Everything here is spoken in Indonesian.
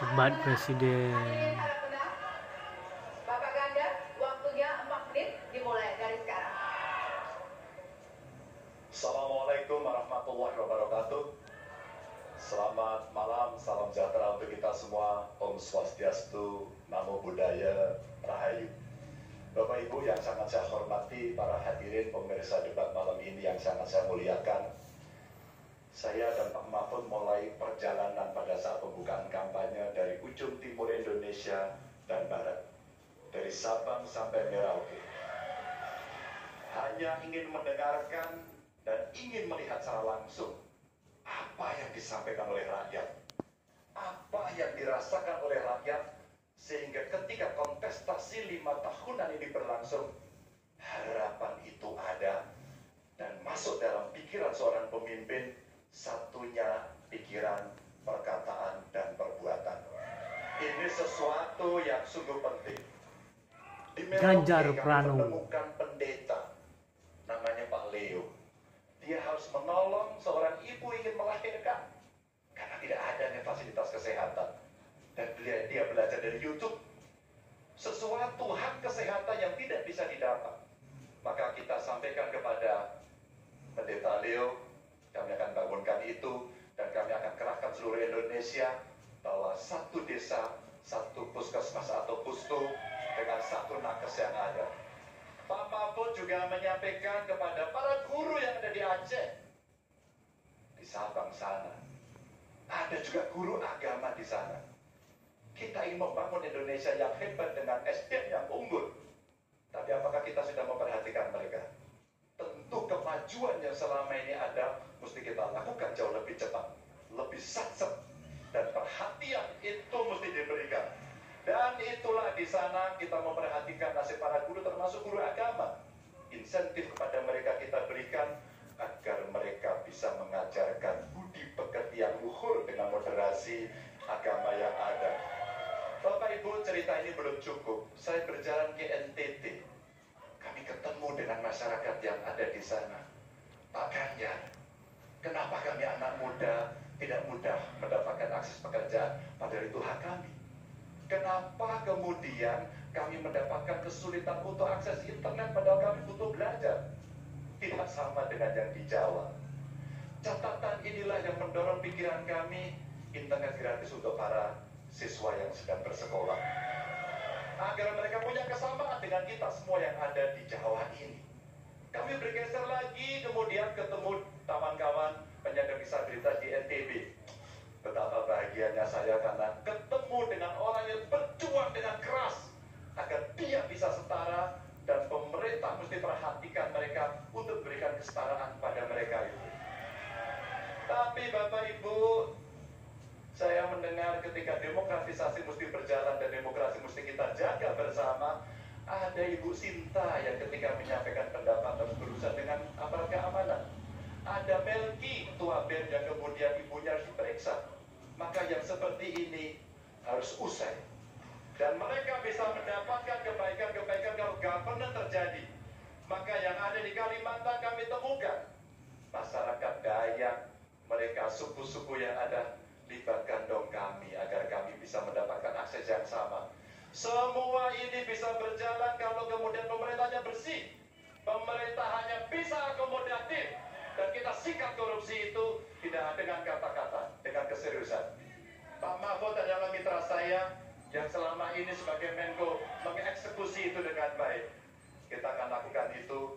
Debat presiden. Bapak Ganda, waktunya 4 menit dimulai dari sekarang. Assalamualaikum warahmatullahi wabarakatuh. Selamat malam, salam sejahtera untuk kita semua. Om Swastiastu, Namo Buddhaya, Rahayu. Bapak Ibu yang sangat saya hormati, para hadirin pemirsa debat malam ini yang sangat saya muliakan. Saya dan Pak Mahfud mulai perjalanan pada saat pembukaan kampanye dari ujung timur Indonesia dan barat, dari Sabang sampai Merauke. Hanya ingin mendengarkan dan ingin melihat secara langsung apa yang disampaikan oleh rakyat, apa yang dirasakan oleh rakyat, sehingga ketika kontestasi 5 tahunan ini berlangsung, harapan itu ada dan masuk dalam pikiran seorang pemimpin. Satunya pikiran, perkataan, dan perbuatan. Ini sesuatu yang sungguh penting. Di Ganjar Merauke kami Pranowo menemukan pendeta namanya Pak Leo. Dia harus menolong seorang ibu ingin melahirkan karena tidak adanya fasilitas kesehatan. Dan dia belajar dari YouTube sesuatu hak kesehatan yang tidak bisa didapat. Maka kita sampaikan kepada pendeta Leo, kami akan bangunkan itu dan kami akan kerahkan seluruh Indonesia bahwa satu desa, satu puskesmas atau pustu dengan satu nakes yang ada. Pak Mahfud juga menyampaikan kepada para guru yang ada di Aceh, di Sabang sana. Ada juga guru agama di sana. Kita ingin membangun Indonesia yang hebat dengan SDM yang unggul. Tapi apakah kita sudah memperhatikan mereka? Tentu kemajuan yang selama ini ada mesti kita lakukan jauh lebih cepat, lebih satset, dan perhatian itu mesti diberikan. Dan itulah di sana kita memperhatikan nasib para guru, termasuk guru agama. Insentif kepada mereka kita berikan agar mereka bisa mengajarkan budi pekerti yang luhur dengan moderasi agama yang ada. Bapak Ibu, cerita ini belum cukup. Saya berjalan ke NTT. Kami ketemu dengan masyarakat yang ada di sana. Pak Ganjar, kenapa kami anak muda tidak mudah mendapatkan akses pekerjaan, padahal itu hak kami? Kenapa kemudian kami mendapatkan kesulitan untuk akses internet, padahal kami butuh belajar? Tidak sama dengan yang di Jawa. Catatan inilah yang mendorong pikiran kami, internet gratis untuk para siswa yang sedang bersekolah, agar mereka punya kesamaan dengan kita semua yang ada di Jawa ini. Kami bergeser lagi, kemudian ketemu kawan-kawan penyandang disabilitas di NTB. Betapa bahagianya saya karena ketemu dengan orang yang berjuang dengan keras agar dia bisa setara, dan pemerintah mesti perhatikan mereka untuk berikan kesetaraan pada mereka itu. Tapi Bapak Ibu, saya mendengar ketika demokratisasi mesti berjalan dan demokrasi mesti kita jaga bersama, ada Ibu Sinta yang ketika menyampaikan pendapat harus berurusan dengan aparat keamanan. Ada Melki, ketua BEM, yang kemudian ibunya harus diperiksa. Maka yang seperti ini harus usai. Dan mereka bisa mendapatkan kebaikan-kebaikan kalau governance terjadi. Maka yang ada di Kalimantan kami temukan. Masyarakat Dayak, mereka suku-suku yang ada, libatkan dong kami agar kami bisa mendapatkan akses yang sama. Semua ini bisa berjalan kalau kemudian pemerintahnya bersih. Pemerintah hanya bisa akomodatif, dan kita sikap korupsi itu tidak dengan kata-kata, dengan keseriusan. Pak Mahfud adalah mitra saya yang selama ini sebagai Menko mengeksekusi itu dengan baik. Kita akan lakukan itu